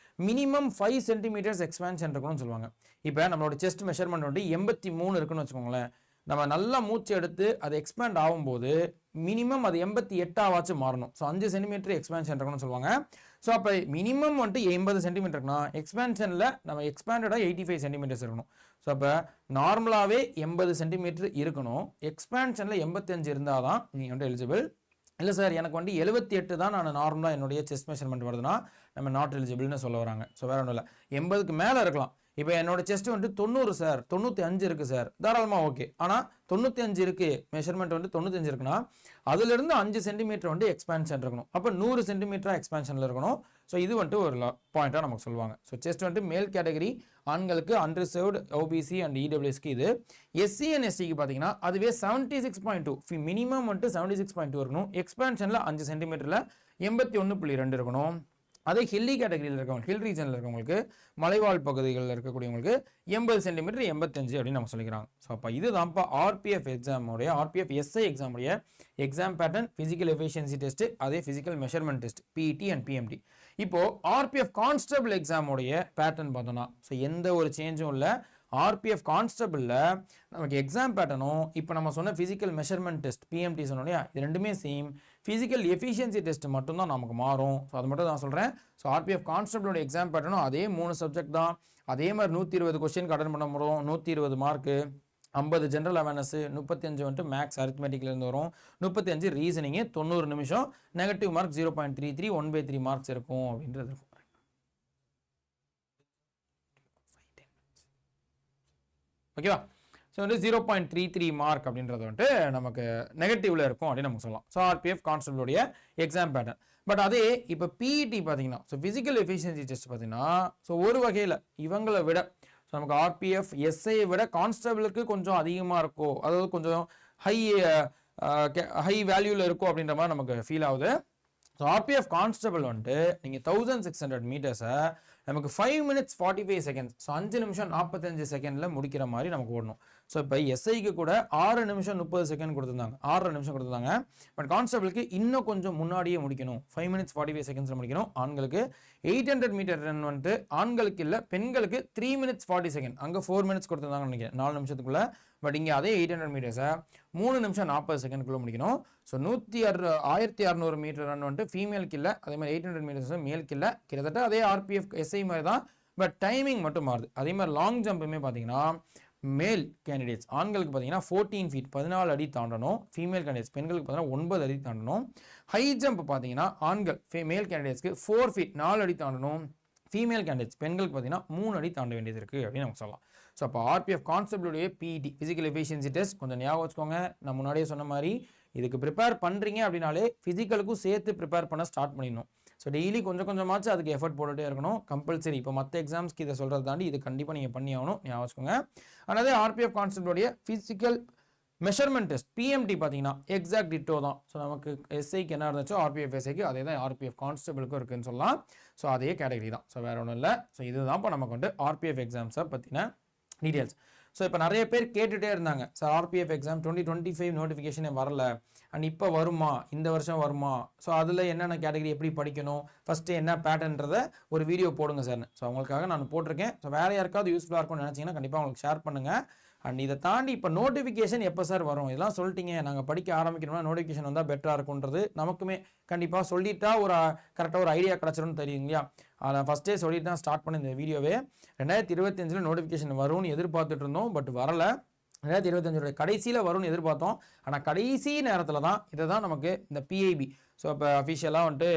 மினிமம் 5 சென்டிமீட்டர்ஸ் எக்ஸ்பேன்ஷன் இருக்கணும்னு சொல்லுவாங்க. இப்போ நம்மளோட செஸ்ட் மெஷர்மெண்ட் வந்துட்டு 83 இருக்குன்னு வச்சுக்கோங்களேன். நம்ம நல்லா மூச்சு எடுத்து அது எக்ஸ்பேண்ட் ஆகும்போது மினிமம் அது 88 மாறணும். ஸோ 5 சென்டிமீட்டர் எக்ஸ்பேன்ஷன் இருக்கணும்னு சொல்லுவாங்க. ஸோ அப்போ மினிமம் வந்துட்டு 80 சென்டிமீட்டர்னா எக்ஸ்பேன்ஷனில் நம்ம எக்ஸ்பேண்டடாக 85 சென்டிமீட்டர்ஸ் இருக்கணும். ஸோ அப்போ நார்மலாகவே 80 சென்டிமீட்டர் இருக்கணும். எக்ஸ்பேன்ஷனில் 85 இருந்தால் தான் நீங்கள் வந்துட்டு எலிஜிபிள். இல்லை சார் எனக்கு வந்து 78 தான் நான் நார்மலாக என்னுடைய செஸ்ட் மெஷர்மெண்ட் வருதுன்னா நம்ம நாட் எலிஜிபிள்னு சொல்ல வராங்க. ஸோ வேறு ஒன்றும் இல்லை, 80க்கு மேலே இருக்கலாம். இப்போ என்னோட செஸ்ட் வந்துட்டு 90 சார் 95 இருக்குது சார் தாராளமாக ஓகே. ஆனால் 95 இருக்குது மெஷர்மெண்ட் வந்து 95 இருக்குன்னா அதுலேருந்து 5 சென்டிமீட்டர் வந்து எக்ஸ்பேன்ஷன் இருக்கணும். அப்போ 100 சென்டிமீட்டராக எக்ஸ்பேன்ஷனில் இருக்கணும். ஸோ இது வந்துட்டு ஒரு பாயிண்ட்டாக நமக்கு சொல்லுவாங்க. ஸோ செஸ்ட் வந்துட்டு மேல் கேட்டகரி ஆண்களுக்கு அன்ரிசர்வ்டு ஓபிசி அண்ட் இடபிள்யூஎஸ்க்கு இது. எஸ்சி அண்ட் எஸ்டிக்கு பார்த்தீங்கன்னா அதுவே 76.2 மினிமம் வந்துட்டு 76.2 இருக்கணும். எக்ஸ்பேன்ஷனில் 5 சென்டிமீட்டரில் 81.2 இருக்கணும். அதே ஹில்லி கேட்டகரியில் இருக்கவங்க ஹில் ரீஜனில் இருக்கவங்களுக்கு மலைவாழ் பகுதிகளில் இருக்கக்கூடியவங்களுக்கு 80 சென்டிமீட்டர் 85 அப்படின்னு நம்ம சொல்லிக்கிறாங்க. ஸோ அப்போ இதுதான்ப்பா ஆர்பிஎஃப் எக்ஸாமுடைய ஆர்பிஎஃப் எஸ்ஐ எக்ஸாமுடைய exam pattern, physical efficiency test, அதே physical measurement test PET and PMT. இப்போ ஆர்பிஎஃப் கான்ஸ்டபிள் எக்ஸாமுடைய பேட்டர்ன் பார்த்தோம்னா ஸோ எந்த ஒரு சேஞ்சும் இல்லை. ஆர்பிஎஃப் கான்ஸ்டபிளில் நமக்கு எக்ஸாம் பேட்டர்னும் இப்போ நம்ம சொன்ன ஃபிசிக்கல் மெஷர்மெண்ட் டெஸ்ட் பிஎம்டி சொன்னோம் இல்லையா, இது ரெண்டுமே சேம். ஃபிசிக்கல் எஃபிஷியன்சி டெஸ்ட் மட்டும்தான் நமக்கு மாறும். ஸோ அது மட்டும் நான் சொல்கிறேன். ஸோ ஆர்பிஎஃப் கான்ஸ்டபிளோட எக்ஸாம் பேட்டர்னும் அதே 3 சப்ஜெக்ட் தான். அதே மாதிரி 120 கொஸ்டின் அட்டன் பண்ண முடியும். 120 மார்க்கு, 50 ஜென்ரல் அவேர்னஸ், 35 வந்துட்டு மேக்ஸ் அரித்மெட்டிக்லேருந்து வரும், 35 ரீசனிங்கு, 90 நிமிஷம், நெகட்டிவ் மார்க் 0.33 1/3 மார்க்ஸ் இருக்கும் அப்படின்றது இருக்கும். ஓகேவா? ஸோ வந்து 0.33 மார்க் அப்படின்றது வந்துட்டு நமக்கு நெகட்டிவ்ல இருக்கும் அப்படின்னு நமக்கு சொல்லலாம். ஸோ ஆர்பிஎஃப் கான்ஸ்டபிளுடைய எக்ஸாம் பேட்டர்ன். பட் அதே இப்போ பிஇடி பார்த்தீங்கன்னா ஸோ ஃபிசிக்கல் எஃபிஷியன்சி டெஸ்ட் பார்த்தீங்கன்னா ஸோ ஒரு வகையில் இவங்களை விட ஸோ நமக்கு ஆர்பிஎஃப் எஸ்ஐயை விட கான்ஸ்டபிளுக்கு கொஞ்சம் அதிகமாக இருக்கும், அதாவது கொஞ்சம் ஹை வேல்யூவில் இருக்கும் அப்படின்ற மாதிரி நமக்கு ஃபீல் ஆகுது. ஸோ ஆர்பிஎஃப் கான்ஸ்டபிள் வந்துட்டு நீங்கள் 1600 மீட்டர்ஸை நமக்கு 5 minutes 45 seconds, ஸோ 5 நிமிஷம் 45 செகண்டில் முடிக்கிற மாதிரி நமக்கு ஓடணும். ஸோ இப்போ எஸ்ஐக்கு கூட 6 நிமிஷம் 30 செகண்ட் கொடுத்துருந்தாங்க, 6 நிமிஷம் கொடுத்துருந்தாங்க. பட் கான்ஸ்டபிளுக்கு இன்னும் கொஞ்சம் முன்னாடியே முடிக்கணும், 5 minutes 45 seconds முடிக்கணும். ஆண்களுக்கு 800 மீட்டர் ரன் வந்துட்டு ஆண்களுக்கு இல்லை பெண்களுக்கு 3 minutes 40 seconds, அங்கே 4 minutes கொடுத்துருந்தாங்கன்னு நினைக்கிறேன் 4 நிமிஷத்துக்குள்ள. பட் இங்கே அதே 800 மீட்டர்ஸை 3 நிமிஷம் 40 செகண்ட்குள்ளே முடிக்கணும். ஸோ 1600 மீட்டர் ரன் வந்துட்டு ஃபீமேலுக்கு இல்லை, அதே மாதிரி 800 மீட்டர்ஸ் மேலுக்கு இல்லை. கிட்டத்தட்ட அதே ஆர்பிஎஃப் எஸ்ஐ மாதிரி தான், பட் டைமிங் மட்டும் மாறுது. அதே மாதிரி லாங் ஜம்புமே பார்த்தீங்கன்னா மேல் கேண்டிடேட்ஸ் ஆண்களுக்கு பார்த்தீங்கன்னா 14 feet 14 அடி தாண்டணும், ஃபீமேல் கேண்டிடேட்ஸ் பெண்களுக்கு பார்த்தீங்கன்னா 9 அடி தாண்டணும். ஹை ஜம்ப் பார்த்தீங்கன்னா ஆண்கள் மேல் கேண்டிடேட்ஸ்க்கு 4 feet 4 அடி தாண்டணும், ஃபீமேல் கேண்டிடேட்ஸ் பெண்களுக்கு பார்த்தீங்கன்னா 3 அடி தாண்ட வேண்டியது இருக்குது அப்படின்னு நம்ம சொல்லலாம். ஸோ அப்போ ஆர்பிஎஃப் கான்ஸ்டபிளுடைய பிஇடி ஃபிசிக்கல் எஃபிஷியன்சி டெஸ்ட் கொஞ்சம் ஞாபகம் வச்சுக்கோங்க. நான் முன்னாடியே சொன்ன மாதிரி இதுக்கு ப்ரிப்பேர் பண்ணுறீங்க அப்படின்னாலே ஃபிசிக்கலுக்கும் சேர்த்து ப்ரிப்பேர் பண்ண ஸ்டார்ட் பண்ணிடணும். ஸோ டெய்லி கொஞ்சம் கொஞ்சமாச்சு அதுக்கு எஃபர்ட் போட்டுகிட்டே இருக்கணும், கம்பல்சரி. இப்போ மற்ற எக்ஸாம்ஸ்க்கு இதை சொல்கிறத தாண்டி இது கண்டிப்பாக நீங்கள் பண்ணி ஆகணும், ஞாபகம் வச்சுக்கோங்க. அதே ஆர்பிஎஃப் கான்ஸ்டபிளுடைய ஃபிசிக்கல் மெஷர்மெண்ட் டெஸ்ட் பிஎம்டி பார்த்தீங்கன்னா எக்ஸாக்ட் டிட்டோ தான். ஸோ நமக்கு எஸ்ஐக்கு என்ன இருந்துச்சோ ஆர்பிஎஃப் எஸ்ஐக்கு அதே தான் ஆர்பிஎஃப் கான்ஸ்டபிளுக்கும் இருக்குன்னு சொல்லலாம். ஸோ அதே கேட்டகரி தான். ஸோ வேறு ஒன்றும் இல்லை. ஸோ இதுதான் இப்போ நமக்கு வந்து ஆர்பிஎஃப் எக்ஸாம்ஸை பற்றின டீட்டெயில்ஸ். ஸோ இப்போ நிறைய பேர் கேட்டுகிட்டே இருந்தாங்க, சார் ஆர்பிஎஃப் எக்ஸாம் 2025 நோட்டிஃபிகேஷனே வரல அண்ட் இப்போ வருமா, இந்த வருஷம் வருமா, ஸோ அதில் என்னென்ன கேட்டகரி எப்படி படிக்கணும், ஃபஸ்ட்டு என்ன பேட்டர்ன்றதை ஒரு வீடியோ போடுங்க சார்னு. ஸோ அவங்களுக்காக நான் போட்டிருக்கேன். ஸோ வேறு யாருக்காவது யூஸ்ஃபுல்லாக இருக்கும்னு நினச்சிங்கன்னா கண்டிப்பாக உங்களுக்கு ஷேர் பண்ணுங்கள். அண்ட் இதை தாண்டி இப்போ நோட்டிஃபிகேஷன் எப்போ சார் வரும், இதெல்லாம் சொல்லிட்டீங்க, நாங்கள் படிக்க ஆரம்பிக்கணும்னா நோட்டிஃபிகேஷன் வந்தால் பெட்டராக இருக்குன்றது நமக்குமே கண்டிப்பாக சொல்லிட்டா ஒரு கரெக்டாக ஒரு ஐடியா கிடச்சிரும்னு தெரியும் இல்லையா. அதை ஃபஸ்ட்டே சொல்லிட்டு தான் ஸ்டார்ட் பண்ண இந்த வீடியோவே. 2025 நோட்டிஃபிகேஷன் வரும்னு எதிர்பார்த்துட்டு இருந்தோம், பட் வரலை. 2025 கடைசியில் வரும்னு எதிர்பார்த்தோம். ஆனால் கடைசி நேரத்தில் தான் இதை தான் நமக்கு இந்த பிஐபி, ஸோ இப்போ அஃபிஷியலாக வந்துட்டு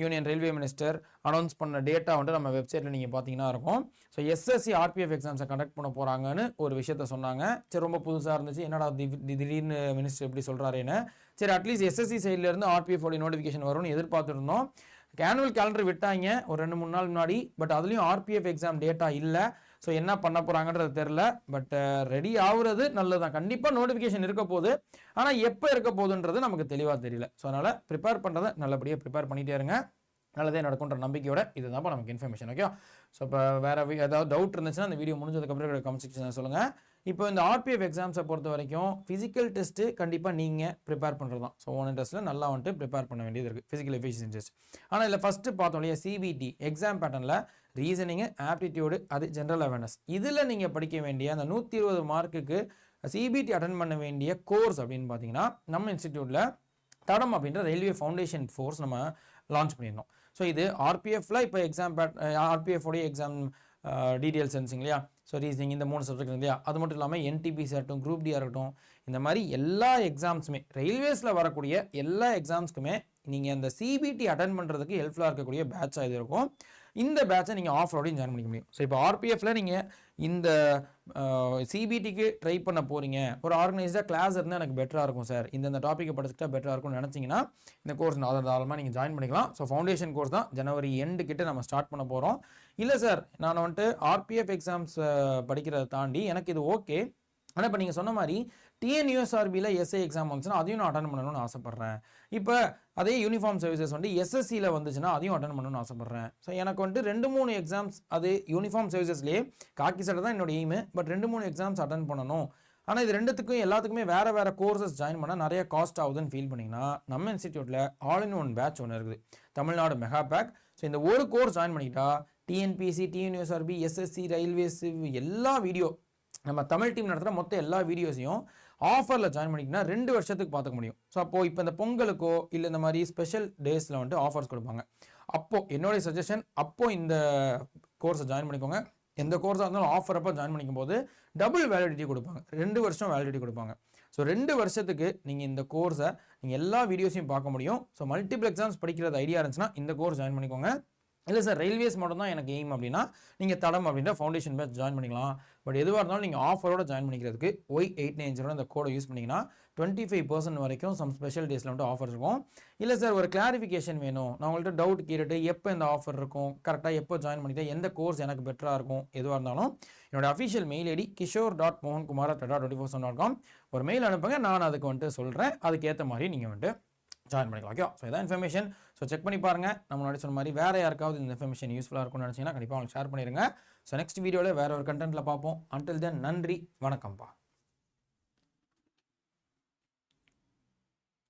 யூனியன் ரயில்வே மினிஸ்டர் அனௌன்ஸ் பண்ண டேட்டா வந்துட்டு நம்ம வெப்சைட்டில் நீங்கள் பார்த்தீங்கன்னா இருக்கும். ஸோ எஸ்எஸ்சி ஆர்பிஎஃப் எக்ஸாம்ஸை கண்டக்ட் பண்ண போகிறாங்கன்னு ஒரு விஷயத்த சொன்னாங்க. சரி, ரொம்ப புதுசாக இருந்துச்சு, என்னடா திடீர்னு மினிஸ்டர் எப்படி சொல்கிறாருன்னு. சரி, அட்லீஸ்ட் எஸ்எஸ்சி சைட்லேருந்து ஆர்பிஎஃப் உடைய நோட்டிஃபிகேஷன் வரும்னு எதிர்பார்த்துருந்தோம். ஆனுவல் கேலண்டர் விட்டாங்க ஒரு 2-3 நாள் முன்னாடி. பட் அதுலேயும் ஆர்பிஎஃப் எக்ஸாம் டேட்டா இல்லை. ஸோ என்ன பண்ண போகிறாங்கன்றது தெரில. பட் ரெடி ஆகுறது நல்லது தான். கண்டிப்பாக நோட்டிஃபிகேஷன் இருக்க போகுது. ஆனால் எப்போ இருக்க போகுதுன்றது நமக்கு தெளிவாக தெரியல. ஸோ அதனால் ப்ரிப்பேர் பண்ணுறதை நல்லபடியாக ப்ரிப்பேர் பண்ணிகிட்டே இருங்க. நல்லதே நடக்குன்ற நம்பிக்கையோட இதுதான் நமக்கு இன்ஃபர்மேஷன். ஓகே, ஸோ இப்போ வேறு ஏதாவது டவுட் இருந்துச்சுன்னா அந்த வீடியோ முடிஞ்சதுக்கப்புறம் கமெண்ட் செக்ஷனில் சொல்லுங்கள். இப்போ இந்த ஆர்பிஎஃப் எக்ஸாம்ஸை பொறுத்த வரைக்கும் ஃபிசிக்கல் டெஸ்ட்டு கண்டிப்பாக நீங்கள் ப்ரிப்பேர் பண்ணுறது தான். ஸோ ஓன் இன்ட்ரெஸ்ட்டில் நல்லா வந்துட்டு ப்ரிப்பேர் பண்ண வேண்டியது இருக்குது, ஃபிசிக்கல் எஃபிஷியன்சி டெஸ்ட். ஆனால் இதில் ஃபஸ்ட்டு பார்த்தோம் இல்லையா, சிபிடி எக்ஸாம் பேட்டர்னில் ரீசனிங்கு, ஆப்டிடியூடு, அது ஜென்ரல் அவேர்னஸ். இதில் நீங்கள் படிக்க வேண்டிய அந்த 120 மார்க்குக்கு சிபிடி அட்டன் பண்ண வேண்டிய கோர்ஸ் அப்படின்னு பார்த்தீங்கன்னா நம்ம இன்ஸ்டிடியூட்டில் தடம் அப்படின்ற ரயில்வே ஃபவுண்டேஷன் கோர்ஸ் நம்ம லான்ச் பண்ணியிருந்தோம். ஸோ இது ஆர்பிஎஃப்ல இப்போ எக்ஸாம் ஆர்பிஎஃப் உடைய எக்ஸாம் டீட்டெயில்ஸ் இருந்துச்சுங்க இல்லையா. ஸோ ரீசனிங் இந்த 3 சப்ஜெக்ட் இல்லையா. அது மட்டும் இல்லாமல் என்டிபிசி ஆகட்டும், குரூப் டியாக இருக்கட்டும், இந்த மாதிரி எல்லா எக்ஸாம்ஸுமே ரயில்வேஸில் வரக்கூடிய எல்லா எக்ஸாம்ஸ்க்குமே நீங்கள் அந்த சிபிடி அட்டன் பண்ணுறதுக்கு ஹெல்ப்ஃபுல்லாக இருக்கக்கூடிய பேட்சாக இது இருக்கும். இந்த பேட்சை நீங்கள் ஆஃபரோடையும் ஜாயின் பண்ணிக்க முடியும். ஸோ இப்போ ஆர்பிஎஃப்ல நீங்கள் இந்த சிபிடிக்கு ட்ரை பண்ண போகிறீங்க, ஒரு ஆர்கனைஸ்டாக கிளாஸ் இருந்தால் எனக்கு பெட்டராக இருக்கும் சார், இந்த டாப்பிக்கை படிச்சுட்டா பெட்டராக இருக்கும்னு நினச்சிங்கன்னா இந்த கோர்ஸ் தாராளமாக நீங்கள் ஜாயின் பண்ணிக்கலாம். ஸோ ஃபவுண்டேஷன் கோர்ஸ் தான் ஜனவரி எண்டு கிட்ட நம்ம ஸ்டார்ட் பண்ண போகிறோம். இல்லை சார், நான் வந்துட்டு ஆர்பிஎஃப் எக்ஸாம்ஸ் படிக்கிறத தாண்டி எனக்கு இது ஓகே, ஆனால் இப்போ நீங்கள் சொன்ன மாதிரி டிஎன்யூஎஸ்ஆர்பியில் எஸ்ஐ எக்ஸாம் வந்துச்சுன்னா அதையும் நான் அட்டன் பண்ணணும்னு ஆசைப்பட்றேன். இப்போ அதே யூனிஃபார்ம் சர்வீசஸ் வந்து எஸ்எஸ்சியில் வந்துச்சுன்னா அதையும் அட்டன் பண்ணணும்னு ஆசைப்பட்றேன். ஸோ எனக்கு வந்துட்டு 2-3 எக்ஸாம்ஸ், அது யூனிஃபார்ம் சர்வீசஸ்லேயே காக்கி சட்டை தான் என்னோட எய்மு, பட் 2-3 எக்ஸாம்ஸ் அட்டன் பண்ணணும். ஆனால் இது ரெண்டுத்துக்கும் எல்லாத்துக்குமே வேறு வேறு கோர்சஸ் ஜாயின் பண்ணால் நிறைய காஸ்ட் ஆகுதுன்னு ஃபீல் பண்ணிங்கன்னா நம்ம இன்ஸ்டிடியூட்டில் ஆல் இன் ஒன் பேட்ச் ஒன்று இருக்குது, தமிழ்நாடு மெகா பேக். ஸோ இந்த ஒரு கோர்ஸ் ஜாயின் பண்ணிக்கிட்டா டிஎன்பிசி, டிஎன்யூஎஸ்ஆர்பி, எஸ்எஸ்சி, ரயில்வேஸ் எல்லா வீடியோ நம்ம தமிழ் டீம் நடத்துகிற மொத்த எல்லா வீடியோஸையும் ஆஃபரில் ஜாயின் பண்ணிக்கிங்கன்னா 2 வருஷத்துக்கு பார்த்துக்க முடியும். ஸோ அப்போது இப்போ இந்த பொங்கலுக்கோ இல்லை இந்த மாதிரி ஸ்பெஷல் டேஸில் வந்துட்டு ஆஃபர்ஸ் கொடுப்பாங்க. அப்போது என்னுடைய சஜஷன், அப்போது இந்த கோர்ஸை ஜாயின் பண்ணிக்கோங்க. எந்த கோர்ஸாக இருந்தாலும் ஆஃபர் அப்போ ஜாயின் பண்ணிக்கும் போது டபுள் வேலிடிட்டி கொடுப்பாங்க, 2 வருஷம் வேலிடிட்டி கொடுப்பாங்க. ஸோ 2 வருஷத்துக்கு நீங்கள் இந்த கோர்ஸை நீங்கள் எல்லா வீடியோஸையும் பார்க்க முடியும். ஸோ மல்டிபிள் எக்ஸாம்ஸ் படிக்கிறது ஐடியா இருந்துச்சுன்னா இந்த கோர்ஸ் ஜாயின் பண்ணிக்கோங்க. இல்லை சார், ரயில்வேஸ் மட்டும் தான் எனக்கு எய்ம் அப்படின்னா நீங்கள் தடம் அப்படின்ற ஃபவுண்டேஷன் பேட்ச் ஜாயின் பண்ணிக்கலாம். பட் எதுவாக இருந்தாலும் நீங்கள் ஆஃபரோட ஜாயின் பண்ணிக்கிறதுக்கு Y890 இந்த கோடை யூஸ் பண்ணிங்கன்னா 25% வரைக்கும் சம் ஸ்பெஷல் டேஸில் வந்துட்டு ஆஃபர் இருக்கும். இல்லை சார், ஒரு கிளாரிஃபிகேஷன் வேணும், நான் உங்கள்கிட்ட டவுட் கேட்டுட்டு எப்போ இந்த ஆஃபர் இருக்கும், கரெக்டாக எப்போ ஜாயின் பண்ணிட்டு எந்த கோர்ஸ் எனக்கு பெட்டராக இருக்கும், எதுவாக இருந்தாலும் என்னோட அஃபிஷியல் மெயில் ஐடி kishore.mohankumar@tata24.com ஒரு மெயில் அனுப்புங்க. நான் அதுக்கு வந்துட்டு சொல்கிறேன், அதுக்கேற்ற மாதிரி நீங்கள் வந்துட்டு ஜாயின் பண்ணிக்கலாம். ஓகே, ஸோ இதான் இன்ஃபர்மேஷன். ஸோ செக் பண்ணி பாருங்கள். நம்ம முன்னாடி சொன்ன மாதிரி வேறு யாருக்காவது இந்த இன்ஃபர்மேஷன் யூஸ்ஃபுல்லாக இருக்கும்னு நினச்சிங்கன்னா கண்டிப்பாக அவங்களுக்கு ஷேர் பண்ணிடுங்க. ஸோ நெக்ஸ்ட் வீடியோவில் வேறு ஒரு கண்டென்ட்டில் பார்ப்போம். அன்டில் தென் நன்றி, வணக்கம்ப்பா.